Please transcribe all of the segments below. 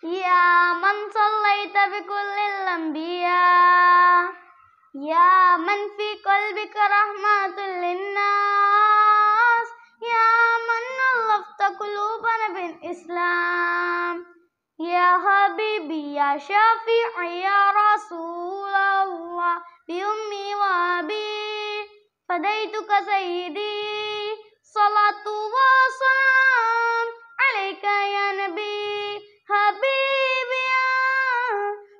يا من صليت بكل الأنبياء يا من في قلبك رحمة للناس يا من ألفت قلوبنا بالإسلام يا حبيبي يا شافعي يا رسول الله بأمي وأبي فديتك سيدي صلاة وسلام عليك يا نبي حبيبي يا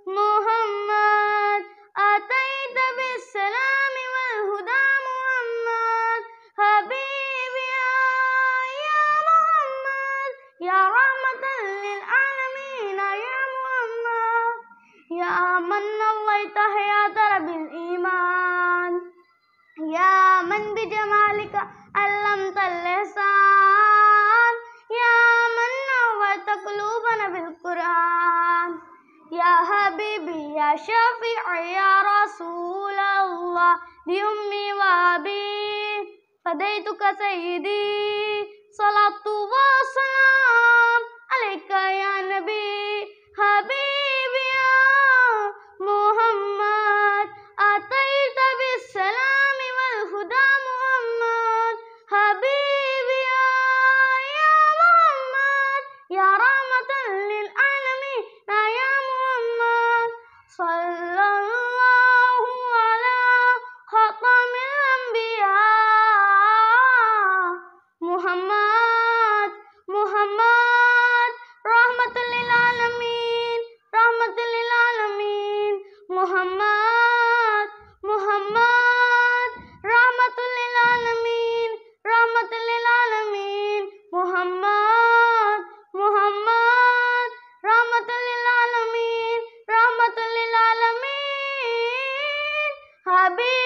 محمد أتيت بالسلام والهدى محمد حبيبي يا محمد يا رحمة للعالمين يا محمد يا من نويت حياة بالإيمان يا من بجمالك علمت اللسان يا من نورت قلوبنا بالقرآن يا حبيبي يا شفيعي يا رسول الله بأمي وأبي فديتك سيدي صلاة وسلام عليك يا نبي حبيبي يا محمد أتيت بالسلام والهدى محمد حبيبي يا محمد يا رحمة للعالمين يا محمد صلى الله على خاتم الأنبياء محمد رحمة للعالمين محمد رحمة للعالمين محمد رحمة للعالمين حبيبي